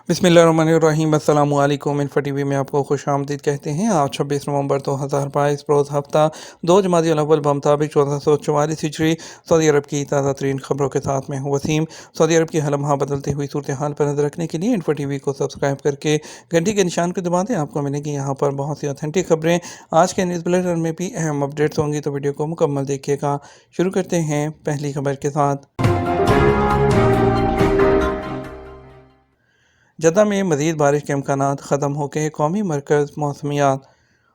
بسم اللہ الرحمن الرحیم۔ السلام علیکم۔ انفو ٹی وی میں آپ کو خوش آمدید کہتے ہیں۔ آج 26 نومبر 2022 روز ہفتہ 2 جمادی الاول بمطابق 1444 ہجری سعودی عرب کی تازہ ترین خبروں کے ساتھ میں ہوں وسیم۔ سعودی عرب کی ہر لمحہ بدلتی ہوئی صورتحال پر نظر رکھنے کے لیے انفو ٹی وی کو سبسکرائب کر کے گھنٹی کے نشان کو دبا دیں۔ آپ کو ملے گی یہاں پر بہت سی اتھینٹک خبریں۔ آج کے نیوز بلیٹن میں بھی اہم اپڈیٹس ہوں گی، تو ویڈیو کو مکمل دیکھیے گا۔ شروع کرتے ہیں پہلی خبر کے ساتھ۔ جدہ میں مزید بارش کے امکانات ختم ہو گئے، قومی مرکز موسمیات۔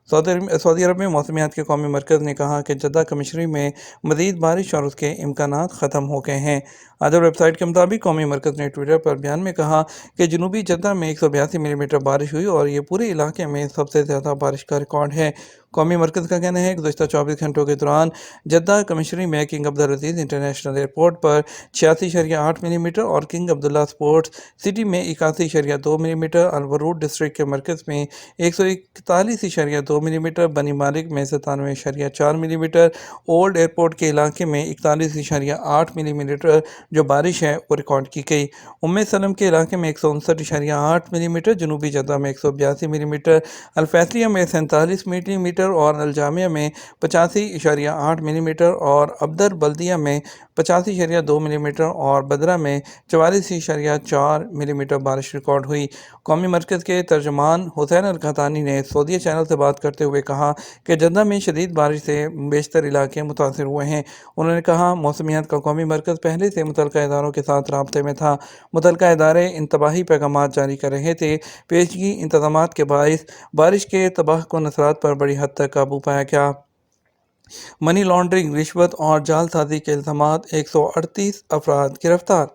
سعودی عرب میں موسمیات کے قومی مرکز نے کہا کہ جدہ کمشنری میں مزید بارش اور اس کے امکانات ختم ہو گئے ہیں۔ ادر ویب سائٹ کے مطابق قومی مرکز نے ٹویٹر پر بیان میں کہا کہ جنوبی جدہ میں 182 ملی میٹر بارش ہوئی اور یہ پورے علاقے میں سب سے زیادہ بارش کا ریکارڈ ہے۔ قومی مرکز کا کہنا ہے کہ گزشتہ 24 گھنٹوں کے دوران جدہ کمشنری میں کنگ عبدالعزیز انٹرنیشنل ایئرپورٹ پر 86.8 ملی میٹر اور کنگ عبداللہ اسپورٹس سٹی میں 81.2 ملی میٹر، الورود ڈسٹرکٹ کے مرکز میں 141.2 ملی میٹر، بنی مالک میں 97.4 ملی میٹر، اولڈ ایئرپورٹ کے علاقے میں 41.8 ملی میٹر جو بارش ہے وہ ریکارڈ کی گئی۔ سلم کے علاقے میں 159.8 ملی میٹر، جنوبی جدہ میں 182 ملی میٹر، الفیصلیہ میں 47 ملی میٹر اور الجامعہ میں 85.8 ملی میٹر اور ابدر بلدیہ میں 85.2 ملی میٹر اور بدرہ میں 44.4 ملی میٹر بارش ریکارڈ ہوئی۔ قومی مرکز کے ترجمان حسین القحطانی نے سعودیہ چینل سے بات کرتے ہوئے کہا کہ جدہ میں شدید بارش سے بیشتر علاقے متاثر ہوئے ہیں۔ انہوں نے کہا موسمیات کا قومی مرکز پہلے سے متعلقہ اداروں کے ساتھ رابطے میں تھا۔ متعلقہ ادارے انتباہی پیغامات جاری کر رہے تھے۔ پیشگی انتظامات کے باعث بارش کے تباہ کن اثرات پر بڑی حد تک قابو پایا گیا۔ منی لانڈرنگ، رشوت اور جعل سازی کے الزامات، 138 افراد گرفتار۔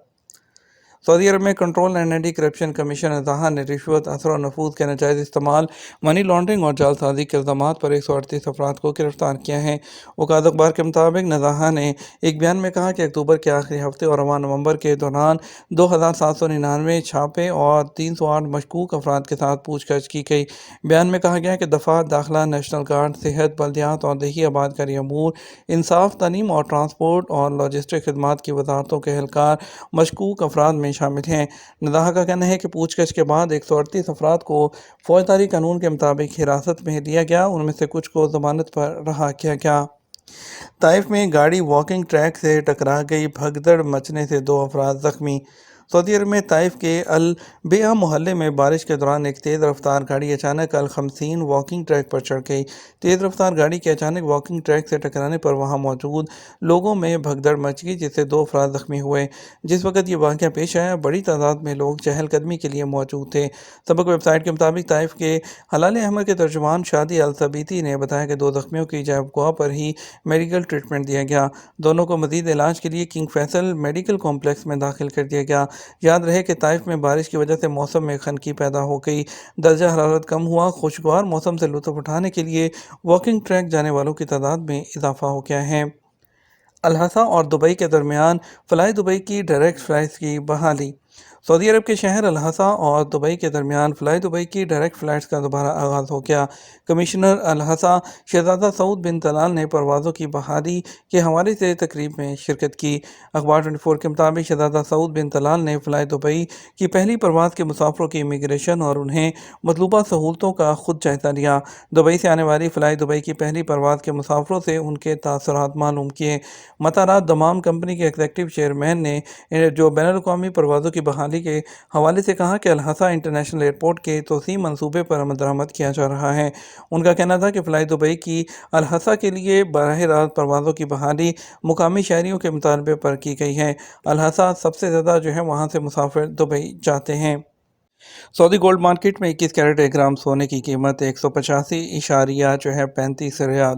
سعودی عرب میں control and anti corruption commission نزاہا نے رشوت، اثر و نفوذ کے ناجائز استعمال، منی لانڈرنگ اور جعل سازی کے الزامات پر 138 افراد کو گرفتار کیا ہے۔ وکالت اخبار کے مطابق نزاہا نے ایک بیان میں کہا کہ اکتوبر کے آخری ہفتے اور رواں نومبر کے دوران 2799 چھاپے اور 308 مشکوک افراد کے ساتھ پوچھ گچھ کی گئی۔ بیان میں کہا گیا کہ دفاع داخلہ، نیشنل گارڈ، صحت، بلدیات اور دیہی آباد کاری امور، انصاف، تعلیم اور ٹرانسپورٹ اور لاجسٹک خدمات کی وزارتوں کے اہلکار مشکوک افراد میں شامل ہیں۔ نزاہا کا کہنا ہے کہ پوچھ گچھ کے بعد 138 افراد کو فوجداری قانون کے مطابق حراست میں لیا گیا، ان میں سے کچھ کو ضمانت پر رہا کیا گیا۔ طائف میں گاڑی واکنگ ٹریک سے ٹکرا گئی، بھگدڑ مچنے سے 2 افراد زخمی۔ سعودی عرب میں طائف کے البیعہ محلے میں بارش کے دوران ایک تیز رفتار گاڑی اچانک ال-50 واکنگ ٹریک پر چڑھ گئی۔ تیز رفتار گاڑی کے اچانک واکنگ ٹریک سے ٹکرانے پر وہاں موجود لوگوں میں بھگدڑ مچ گئی، جس سے 2 افراد زخمی ہوئے۔ جس وقت یہ واقعہ پیش آیا، بڑی تعداد میں لوگ چہل قدمی کے لیے موجود تھے۔ سبق ویب سائٹ کے مطابق طائف کے ہلال احمر کے ترجمان شادی الثبیتی نے بتایا کہ 2 زخمیوں کی جے گواہ پر ہی میڈیکل ٹریٹمنٹ دیا گیا۔ دونوں کو مزید علاج کے لیے کنگ فیصل میڈیکل کمپلیکس میں داخل کر دیا گیا۔ یاد رہے کہ طائف میں بارش کی وجہ سے موسم میں خنکی پیدا ہو گئی، درجہ حرارت کم ہوا۔ خوشگوار موسم سے لطف اٹھانے کے لیے واکنگ ٹریک جانے والوں کی تعداد میں اضافہ ہو گیا ہے۔ الحسا اور دبئی کے درمیان فلائی دبئی کی ڈائریکٹ فلائٹس کی بحالی۔ سعودی عرب کے شہر الحسا اور دبئی کے درمیان فلائی دبئی کی ڈائریکٹ فلائٹس کا دوبارہ آغاز ہو گیا۔ کمشنر الحسا شہزادہ سعود بن طلال نے پروازوں کی بحالی کے حوالے سے تقریب میں شرکت کی۔ اخبار 24 کے مطابق شہزادہ سعود بن طلال نے فلائی دبئی کی پہلی پرواز کے مسافروں کی امیگریشن اور انہیں مطلوبہ سہولتوں کا خود جائزہ لیا۔ دبئی سے آنے والی فلائی دبئی کی پہلی پرواز کے مسافروں سے ان کے تاثرات معلوم کیے۔ مطارات دمام کمپنی کے ایگزیکٹو چیئرمین نے جو بین الاقوامی پروازوں کی بحالی کے حوالے سے کہا کہ الحسا انٹرنیشنل ایئرپورٹ کے توسیع منصوبے پر عمل درآمد کیا جا رہا ہے۔ ان کا کہنا تھا کہ فلائی دبئی کی الحسا کے لیے براہ راست پروازوں کی بحالی مقامی شہریوں کے مطالبے پر کی گئی ہے۔ الحسا سب سے زیادہ وہاں سے مسافر دبئی جاتے ہیں۔ سعودی گولڈ مارکیٹ میں 21 کیرٹ 1 گرام سونے کی قیمت 185.35 ریال۔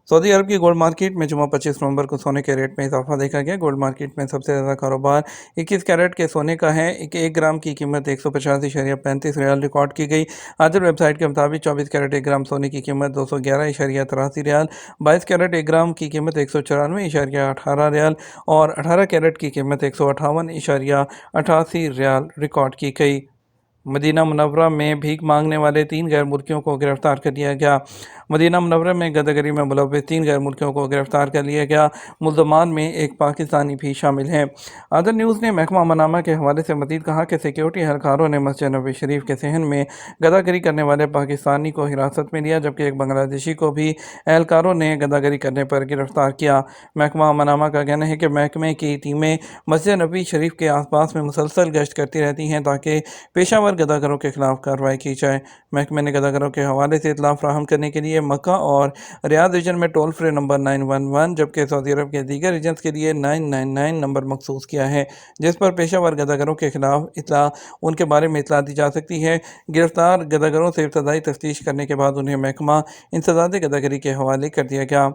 سعودی عرب کی گولڈ مارکیٹ میں جمعہ 25 نومبر کو سونے کے ریٹ میں اضافہ دیکھا گیا۔ گولڈ مارکیٹ میں سب سے زیادہ کاروبار 21 کیرٹ کے سونے کا ہے۔ 1 گرام کی قیمت 185.35 ریال ریکارڈ کی گئی۔ آجر ویب سائٹ کے مطابق 24 کیرٹ 1 گرام سونے کی قیمت 211.83 ریال، 22 کیرٹ 1 گرام کی قیمت 194.18 ریال اور 18 کیرٹ کی قیمت 158.88 ریال ریکارڈ کی گئی۔ مدینہ منورہ میں بھیک مانگنے والے 3 غیر ملکیوں کو گرفتار کر لیا گیا۔ مدینہ منورہ میں غداگری میں ملوث 3 غیر ملکیوں کو گرفتار کر لیا گیا۔ ملزمان میں ایک پاکستانی بھی شامل ہیں۔ عدن نیوز نے محکمہ منامہ کے حوالے سے مزید کہا کہ سیکیورٹی اہلکاروں نے مسجد نبوی شریف کے صحن میں غداگری کرنے والے پاکستانی کو حراست میں لیا، جبکہ ایک بنگلہ دیشی کو بھی اہلکاروں نے غداگری کرنے پر گرفتار کیا۔ محکمہ منامہ کا کہنا ہے کہ محکمے کی ٹیمیں مسجد نبوی شریف کے آس پاس میں مسلسل گشت کرتی رہتی ہیں تاکہ پیشہ ور غداگروں کے خلاف کارروائی کی جائے۔ محکمے نے غداگروں کے حوالے سے اطلاع فراہم کرنے کے لیے مکہ اور ریاض ریجن میں ٹول فری نمبر 911 جبکہ سعودی عرب کے دیگر ریجنز کے لیے 999 نمبر مخصوص کیا ہے، جس پر پیشہ ور غداگروں کے خلاف ان کے بارے میں اطلاع دی جا سکتی ہے۔ گرفتار غداگروں سے ابتدائی تفتیش کرنے کے بعد انہیں محکمہ انسداد غداگری کے حوالے کر دیا گیا۔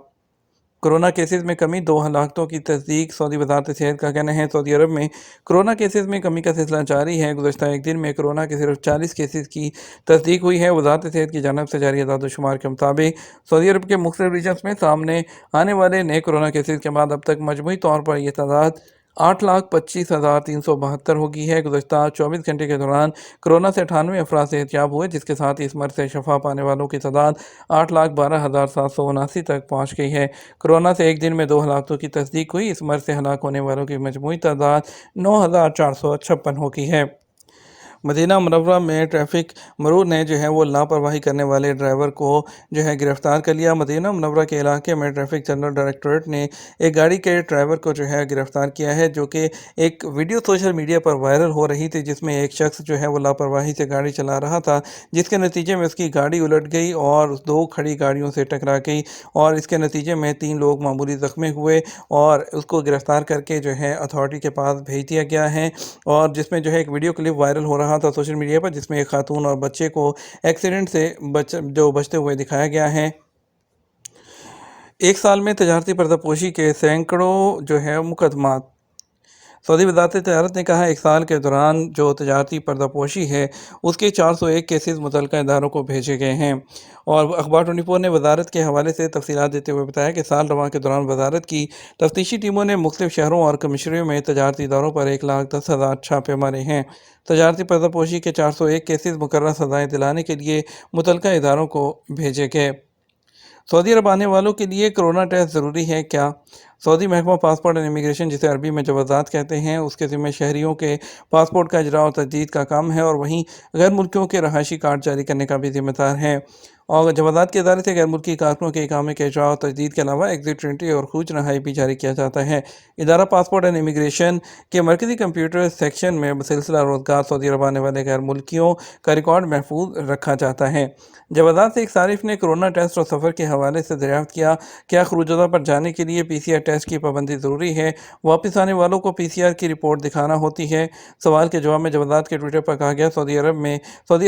کورونا کیسز میں کمی، 2 ہلاکتوں کی تصدیق۔ سعودی وزارت صحت کا کہنا ہے سعودی عرب میں کورونا کیسز میں کمی کا سلسلہ جاری ہے۔ گزشتہ ایک دن میں کورونا کے صرف 40 کیسز کی تصدیق ہوئی ہے۔ وزارت صحت کی جانب سے جاری اعداد و شمار کے مطابق سعودی عرب کے مختلف ریجنز میں سامنے آنے والے نئے کورونا کیسز کے بعد اب تک مجموعی طور پر یہ تعداد 8,25,372 ہو گئی ہے۔ گزشتہ 24 گھنٹے کے دوران کورونا سے 98 افراد صحت یاب ہوئے، جس کے ساتھ اس مرض سے شفا پانے والوں کی تعداد 8,12,779 تک پہنچ گئی ہے۔ کورونا سے ایک دن میں 2 ہلاکتوں کی تصدیق ہوئی۔ اس مرض سے ہلاک ہونے والوں کی مجموعی تعداد 9,456 ہو گئی ہے۔ مدینہ منورہ میں ٹریفک مرور نے وہ لاپرواہی کرنے والے ڈرائیور کو گرفتار کر لیا۔ مدینہ منورہ کے علاقے میں ٹریفک جنرل ڈائریکٹوریٹ نے ایک گاڑی کے ڈرائیور کو گرفتار کیا ہے، جو کہ ایک ویڈیو سوشل میڈیا پر وائرل ہو رہی تھی، جس میں ایک شخص وہ لاپرواہی سے گاڑی چلا رہا تھا، جس کے نتیجے میں اس کی گاڑی الٹ گئی اور 2 کھڑی گاڑیوں سے ٹکرا گئی، اور اس کے نتیجے میں 3 لوگ معمولی زخمی ہوئے اور اس کو گرفتار کر کے اتھارٹی کے پاس بھیج دیا گیا ہے۔ اور جس میں ایک ویڈیو کلپ وائرل ہو رہا تھا سوشل میڈیا پر، جس میں ایک خاتون اور بچے کو ایکسیڈنٹ سے بچتے ہوئے دکھایا گیا ہے۔ ایک سال میں تجارتی پردہ پوشی کے سینکڑوں مقدمات۔ سعودی وزارت تجارت نے کہا ایک سال کے دوران جو تجارتی پردہ پوشی ہے اس کے 401 کیسز متعلقہ اداروں کو بھیجے گئے ہیں، اور اخبار 24 نے وزارت کے حوالے سے تفصیلات دیتے ہوئے بتایا کہ سال رواں کے دوران وزارت کی تفتیشی ٹیموں نے مختلف شہروں اور کمشنریوں میں تجارتی اداروں پر 1,10,000 چھاپے مارے ہیں۔ تجارتی پردہ پوشی کے 401 کیسز مقررہ سزائیں دلانے کے لیے متعلقہ اداروں کو بھیجے گئے۔ سعودی عرب آنے والوں کے لیے کورونا ٹیسٹ ضروری ہے کیا؟ سعودی محکمہ پاسپورٹ اینڈ امیگریشن، جسے عربی میں جوازات کہتے ہیں، اس کے ذمہ شہریوں کے پاسپورٹ کا اجراء اور تجدید کا کام ہے، اور وہیں غیر ملکیوں کے رہائشی کارڈ جاری کرنے کا بھی ذمہ دار ہے۔ اور جوازات کے ادارے سے غیر ملکی کارکنوں کے اقامے کے اجراء اور تجدید کے علاوہ ایگزٹ انٹری اور خروج رہائی بھی جاری کیا جاتا ہے۔ ادارہ پاسپورٹ اینڈ امیگریشن کے مرکزی کمپیوٹر سیکشن میں بسلسلہ روزگار سعودی عرب آنے والے غیر ملکیوں کا ریکارڈ محفوظ رکھا جاتا ہے۔ جوازات سے ایک صارف نے کورونا ٹیسٹ اور سفر کے حوالے سے دریافت کیا، کیا خروجزدہ پر جانے کے لیے پی سی آر ٹیسٹ کی پابندی ضروری ہے؟ واپس آنے والوں کو پی سی آر کی رپورٹ دکھانا ہوتی ہے؟ سوال کے جواب میں جوازات کے ٹویٹر پر کہا گیا سعودی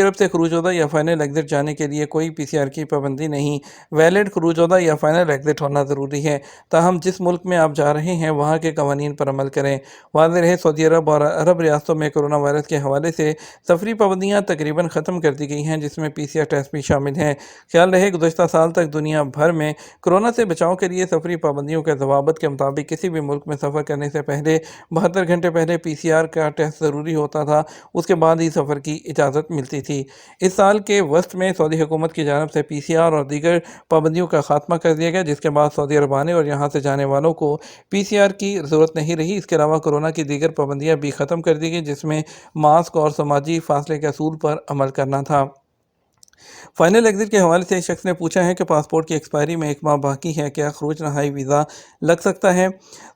عرب سے خروجزدہ یا فائنل ایگزٹ جانے کے لیے کوئی پی سی آر کی پابندی نہیں، ویلڈ خروجزدہ یا فائنل ایگزٹ ہونا ضروری ہے، تاہم جس ملک میں آپ جا رہے ہیں وہاں کے قوانین پر عمل کریں۔ واضح رہے سعودی عرب اور عرب ریاستوں میں کورونا وائرس کے حوالے سے سفری پابندیاں تقریباً ختم کر دی گئی ہیں، جس میں پی سی آر ٹیسٹ بھی شامل ہیں۔ خیال رہے گزشتہ سال تک دنیا بھر میں کورونا سے بچاؤ کے لیے سفری پابندیوں کے ضوابط کے مطابق کسی بھی ملک میں سفر کرنے سے پہلے 72 گھنٹے پہلے پی سی آر کا ٹیسٹ ضروری ہوتا تھا، اس کے بعد ہی سفر کی اجازت ملتی تھی۔ اس سال کے وسط میں سعودی حکومت کی جانب سے پی سی آر اور دیگر پابندیوں کا خاتمہ کر دیا گیا، جس کے بعد سعودی عرب آنے اور یہاں سے جانے والوں کو پی سی آر کی ضرورت نہیں رہی۔ اس کے علاوہ کورونا کی دیگر پابندیاں بھی ختم کر دی گئی، جس میں ماسک اور سماجی فاصلے کے اصول پر عمل کرنا تھا۔ فائنل ایگزٹ کے حوالے سے ایک شخص نے پوچھا ہے کہ پاسپورٹ کی ایکسپائری میں 1 ماہ باقی ہے، کیا خروج رہائی ویزا لگ سکتا ہے؟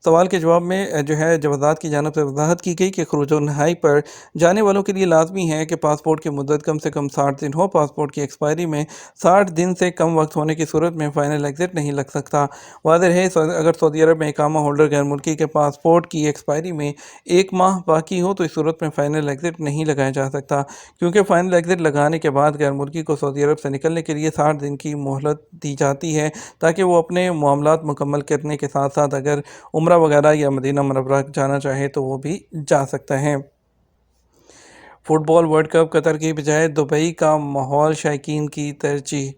سوال کے جواب میں جوازات کی جانب سے وضاحت کی گئی کہ خروج و رہائی پر جانے والوں کے لیے لازمی ہے کہ پاسپورٹ کی مدت کم سے کم 60 دن ہو۔ پاسپورٹ کی ایکسپائری میں 60 دن سے کم وقت ہونے کی صورت میں فائنل ایگزٹ نہیں لگ سکتا۔ واضح رہے اگر سعودی عرب میں اقامہ ہولڈر غیر ملکی کے پاسپورٹ کی ایکسپائری میں 1 ماہ باقی ہو تو اس صورت میں فائنل ایگزٹ نہیں لگایا جا سکتا، کیونکہ فائنل ایگزٹ لگانے کے بعد غیر ملکی کو سعودی عرب سے نکلنے کے لیے 60 دن کی مہلت دی جاتی ہے، تاکہ وہ اپنے معاملات مکمل کرنے کے ساتھ ساتھ اگر عمرہ وغیرہ یا مدینہ منورہ جانا چاہے تو وہ بھی جا سکتا ہے۔ فٹ بال ورلڈ کپ قطر کی بجائے دبئی کا ماحول شائقین کی ترجیح۔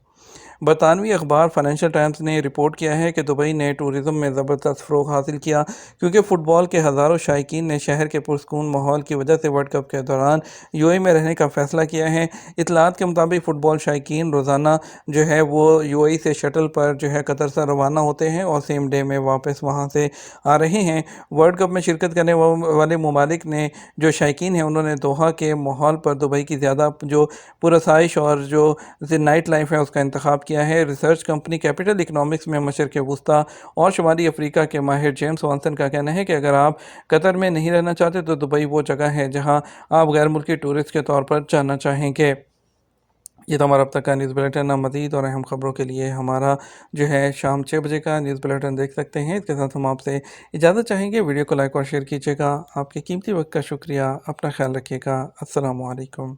برطانوی اخبار فائنینشیل ٹائمز نے رپورٹ کیا ہے کہ دبئی نے ٹورزم میں زبردست فروغ حاصل کیا کیونکہ فٹ بال کے ہزاروں شائقین نے شہر کے پرسکون ماحول کی وجہ سے ورلڈ کپ کے دوران یو اے میں رہنے کا فیصلہ کیا ہے۔ اطلاعات کے مطابق فٹ بال شائقین روزانہ جو ہے وہ یو اے سے شٹل پر جو ہے قطر سے روانہ ہوتے ہیں اور سیم ڈے میں واپس وہاں سے آ رہے ہیں۔ ورلڈ کپ میں شرکت کرنے والے ممالک نے جو شائقین ہیں انہوں نے دوحہ کے ماحول پر دبئی کی زیادہ جو پرآسائش اور جو نائٹ لائف ہے اس کا انتخاب کیا ہے۔ ریسرچ کمپنی کیپٹل اکنامکس میں مشرق وسطیٰ اور شمالی افریقہ کے ماہر جیمز وانسن کا کہنا ہے کہ اگر آپ قطر میں نہیں رہنا چاہتے تو دبئی وہ جگہ ہے جہاں آپ غیر ملکی ٹورسٹ کے طور پر جانا چاہیں گے۔ یہ تو ہمارا اب تک کا نیوز بلیٹن۔ مزید اور اہم خبروں کے لیے ہمارا جو ہے شام 6 بجے کا نیوز بلیٹن دیکھ سکتے ہیں۔ اس کے ساتھ ہم آپ سے اجازت چاہیں گے، ویڈیو کو لائک اور شیئر کیجیے گا۔ آپ کے قیمتی وقت کا شکریہ، اپنا خیال رکھیے گا۔ السلام علیکم۔